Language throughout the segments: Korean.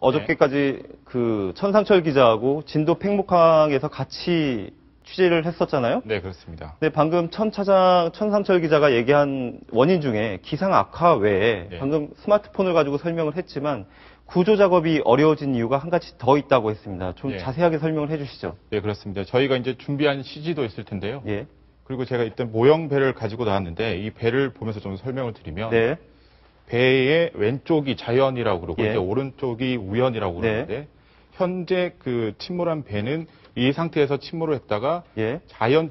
어저께까지 그 천상철 기자하고 진도 팽목항에서 같이 취재를 했었잖아요. 네, 그렇습니다. 네, 방금 천상철 기자가 얘기한 원인 중에 기상 악화 외에 네. 방금 스마트폰을 가지고 설명을 했지만 구조 작업이 어려워진 이유가 한 가지 더 있다고 했습니다. 좀 네. 자세하게 설명을 해주시죠. 네, 그렇습니다. 저희가 이제 준비한 CG도 있을 텐데요. 예. 그리고 제가 일단 모형 배를 가지고 나왔는데 이 배를 보면서 좀 설명을 드리면 네. 배의 왼쪽이 자연이라고 그러고 예. 이제 오른쪽이 우연이라고 그러는데 네. 현재 그 침몰한 배는 이 상태에서 침몰을 했다가 예.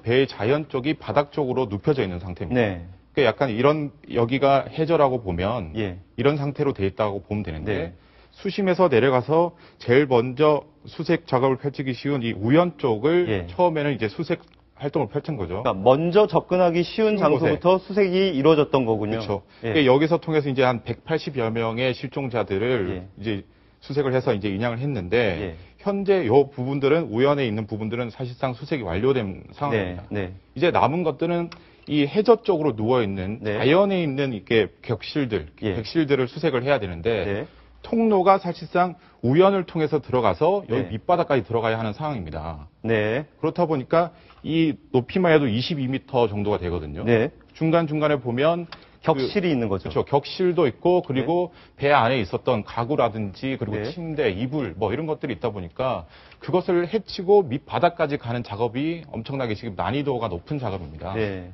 배의 자연 쪽이 바닥 쪽으로 눕혀져 있는 상태입니다. 네. 그러니까 약간 이런 여기가 해저라고 보면 예. 이런 상태로 돼 있다고 보면 되는데 네. 수심에서 내려가서 제일 먼저 수색 작업을 펼치기 쉬운 이 우연 쪽을 예. 처음에는 이제 수색 활동을 펼친 거죠. 그러니까 먼저 접근하기 쉬운 장소부터 수색이 이루어졌던 거군요. 그렇죠. 예. 그러니까 여기서 통해서 이제 한 180여 명의 실종자들을 예. 이제 수색을 해서 이제 인양을 했는데 예. 현재 요 부분들은 우연에 있는 부분들은 사실상 수색이 완료된 상황입니다. 네. 이제 남은 것들은 이 해저 쪽으로 누워 있는 네. 자연에 있는 이렇게 객실들을 수색을 해야 되는데 네. 통로가 사실상 우연을 통해서 들어가서 여기 네. 밑바닥까지 들어가야 하는 상황입니다. 네. 그렇다 보니까 이 높이만 해도 22m 정도가 되거든요. 네. 중간중간에 보면 격실이 있는 거죠. 그렇죠. 격실도 있고 그리고 배 안에 있었던 가구라든지 그리고 네. 침대, 이불 뭐 이런 것들이 있다 보니까 그것을 해치고 밑바닥까지 가는 작업이 엄청나게 지금 난이도가 높은 작업입니다. 네.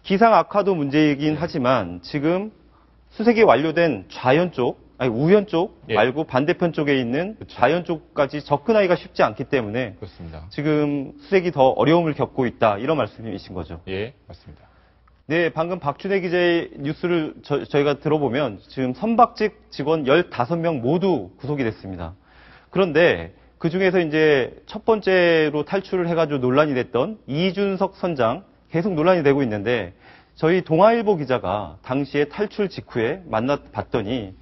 기상 악화도 문제이긴 하지만 지금 수색이 완료된 우연 쪽 예. 말고 반대편 쪽에 있는 그렇죠. 자연 쪽까지 접근하기가 쉽지 않기 때문에 그렇습니다. 지금 수색이 더 어려움을 겪고 있다 이런 말씀이신 거죠. 예, 맞습니다. 네, 방금 박준혜 기자의 뉴스를 저희가 들어보면 지금 선박직 직원 15명 모두 구속이 됐습니다. 그런데 그 중에서 이제 첫 번째로 탈출을 해가지고 논란이 됐던 이준석 선장 계속 논란이 되고 있는데 저희 동아일보 기자가 당시에 탈출 직후에 만나봤더니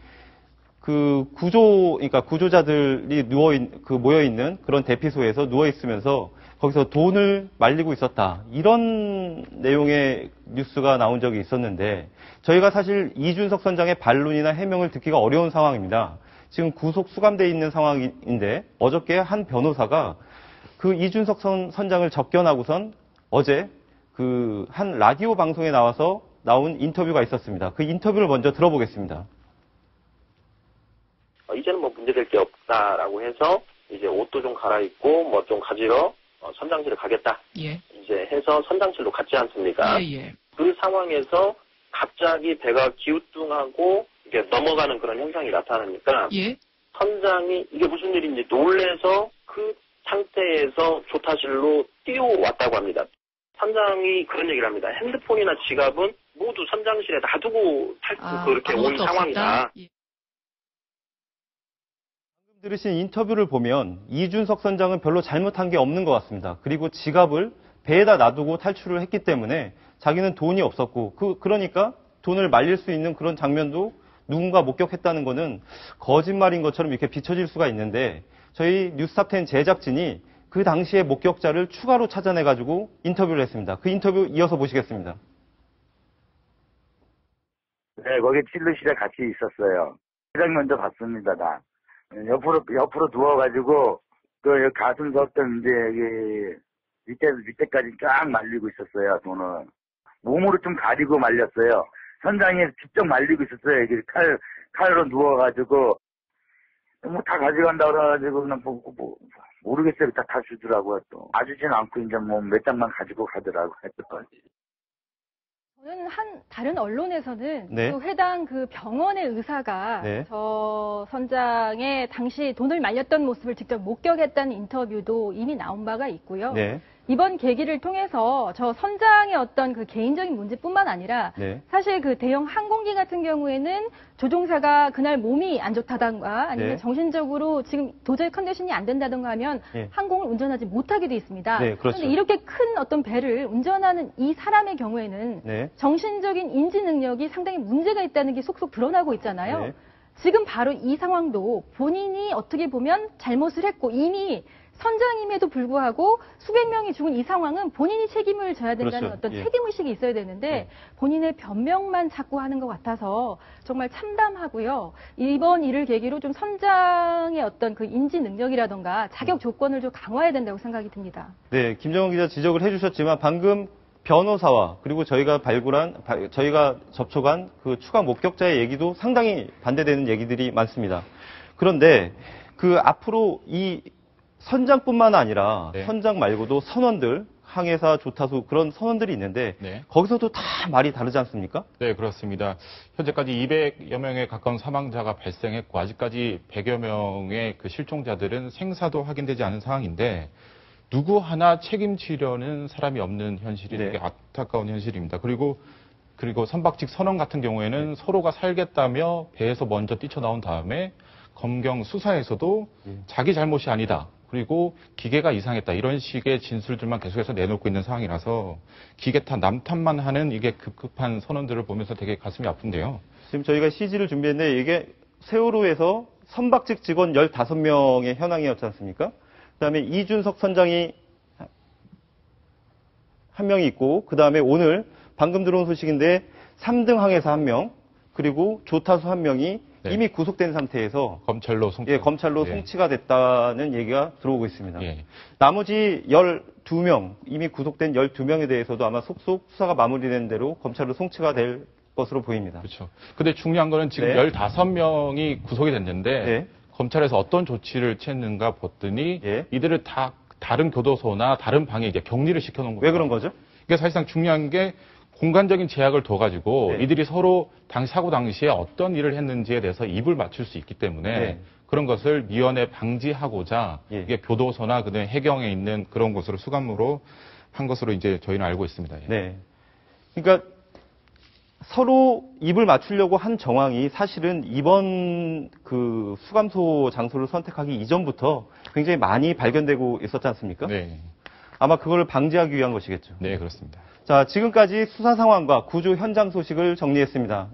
그러니까 구조자들이 모여있는 그런 대피소에서 누워있으면서 거기서 돈을 말리고 있었다. 이런 내용의 뉴스가 나온 적이 있었는데 저희가 사실 이준석 선장의 반론이나 해명을 듣기가 어려운 상황입니다. 지금 구속 수감돼 있는 상황인데 어저께 한 변호사가 그 이준석 선장을 접견하고선 어제 그 한 라디오 방송에 나와서 나온 인터뷰가 있었습니다. 그 인터뷰를 먼저 들어보겠습니다. 이제는 뭐 문제될 게 없다라고 해서 이제 옷도 좀 갈아입고 뭐 좀 가지러 선장실을 가겠다. 예. 이제 해서 선장실로 갔지 않습니까? 예. 그 상황에서 갑자기 배가 기우뚱하고 이게 넘어가는 그런 현상이 나타나니까 예. 선장이 이게 무슨 일인지 놀래서 그 상태에서 조타실로 뛰어왔다고 합니다. 선장이 그런 얘기를 합니다. 핸드폰이나 지갑은 모두 선장실에 놔두고 그렇게 온 상황이다. 예. 들으신 인터뷰를 보면 이준석 선장은 별로 잘못한 게 없는 것 같습니다. 그리고 지갑을 배에다 놔두고 탈출을 했기 때문에 자기는 돈이 없었고 그러니까 돈을 말릴 수 있는 그런 장면도 누군가 목격했다는 거는 거짓말인 것처럼 이렇게 비춰질 수가 있는데 저희 뉴스탑10 제작진이 그 당시의 목격자를 추가로 찾아내가지고 인터뷰를 했습니다. 그 인터뷰 이어서 보시겠습니다. 네, 거기 칠루실에 같이 있었어요. 가장 먼저 봤습니다, 나. 옆으로 누워가지고, 가슴 섰던 이제, 밑에까지 쫙 말리고 있었어요, 돈을. 몸으로 좀 가리고 말렸어요. 선장이 직접 말리고 있었어요. 이게 칼로 누워가지고, 뭐 다 가져간다 그래가지고, 그냥 모르겠어요. 다 주더라고요, 또. 봐주진 않고, 이제 뭐 몇 장만 가지고 가더라고요, 또. 저는 다른 언론에서는 네. 그 해당 그 병원의 의사가 네. 저 선장의 당시 돈을 말렸던 모습을 직접 목격했다는 인터뷰도 이미 나온 바가 있고요. 네. 이번 계기를 통해서 저 선장의 어떤 그 개인적인 문제뿐만 아니라 네. 사실 그 대형 항공기 같은 경우에는 조종사가 그날 몸이 안 좋다던가 아니면 네. 정신적으로 지금 도저히 컨디션이 안 된다던가 하면 네. 항공을 운전하지 못하게 돼 있습니다. 네, 그렇죠. 그런데 이렇게 큰 어떤 배를 운전하는 이 사람의 경우에는 네. 정신적인 인지 능력이 상당히 문제가 있다는 게 속속 드러나고 있잖아요. 네. 지금 바로 이 상황도 본인이 어떻게 보면 잘못을 했고 이미 선장임에도 불구하고 수백 명이 죽은 이 상황은 본인이 책임을 져야 된다는 그렇죠. 어떤 예. 책임의식이 있어야 되는데 본인의 변명만 자꾸 하는 것 같아서 정말 참담하고요. 이번 일을 계기로 좀 선장의 어떤 그 인지 능력이라던가 자격 조건을 좀 강화해야 된다고 생각이 듭니다. 네, 김정은 기자 지적을 해주셨지만 방금 변호사와 그리고 저희가 저희가 접촉한 그 추가 목격자의 얘기도 상당히 반대되는 얘기들이 많습니다. 그런데 그 앞으로 이 선장뿐만 아니라 네. 선장 말고도 선원들, 항해사, 조타수 그런 선원들이 있는데 네. 거기서도 다 말이 다르지 않습니까? 네, 그렇습니다. 현재까지 200여 명에 가까운 사망자가 발생했고 아직까지 100여 명의 그 실종자들은 생사도 확인되지 않은 상황인데 누구 하나 책임지려는 사람이 없는 현실이 네. 되게 안타까운 현실입니다. 그리고 선박직 선원 같은 경우에는 서로가 살겠다며 배에서 먼저 뛰쳐나온 다음에 검경 수사에서도 자기 잘못이 아니다. 그리고 기계가 이상했다. 이런 식의 진술들만 계속해서 내놓고 있는 상황이라서 기계 탓, 남 탓만 하는 이게 급급한 선원들을 보면서 되게 가슴이 아픈데요. 지금 저희가 CG를 준비했는데 이게 세월호에서 선박직 직원 15명의 현황이었지 않습니까? 그다음에 이준석 선장이 한 명이 있고 그다음에 오늘 방금 들어온 소식인데 3등 항해사 1명 그리고 조타수 1명이 네. 이미 구속된 상태에서 검찰로 검찰로 예. 송치가 됐다는 얘기가 들어오고 있습니다. 예. 나머지 12명, 이미 구속된 12명에 대해서도 아마 속속 수사가 마무리된 대로 검찰로 송치가 될 것으로 보입니다. 그렇죠. 근데 중요한 거는 지금 네. 15명이 구속이 됐는데 네. 검찰에서 어떤 조치를 취했는가 봤더니 예. 이들을 다 다른 교도소나 다른 방에 이제 격리를 시켜놓은 거예요. 왜 그런 거죠? 이게 사실상 중요한 게 공간적인 제약을 둬가지고 네. 이들이 서로 사고 당시에 어떤 일을 했는지에 대해서 입을 맞출 수 있기 때문에 네. 그런 것을 미연에 방지하고자 예. 이게 교도소나 그다음에 해경에 있는 그런 곳으로 수감으로 한 것으로 이제 저희는 알고 있습니다. 예. 네. 그러니까 서로 입을 맞추려고 한 정황이 사실은 이번 그 수감소 장소를 선택하기 이전부터 굉장히 많이 발견되고 있었지 않습니까? 네. 아마 그걸 방지하기 위한 것이겠죠. 네, 그렇습니다. 자, 지금까지 수사 상황과 구조 현장 소식을 정리했습니다.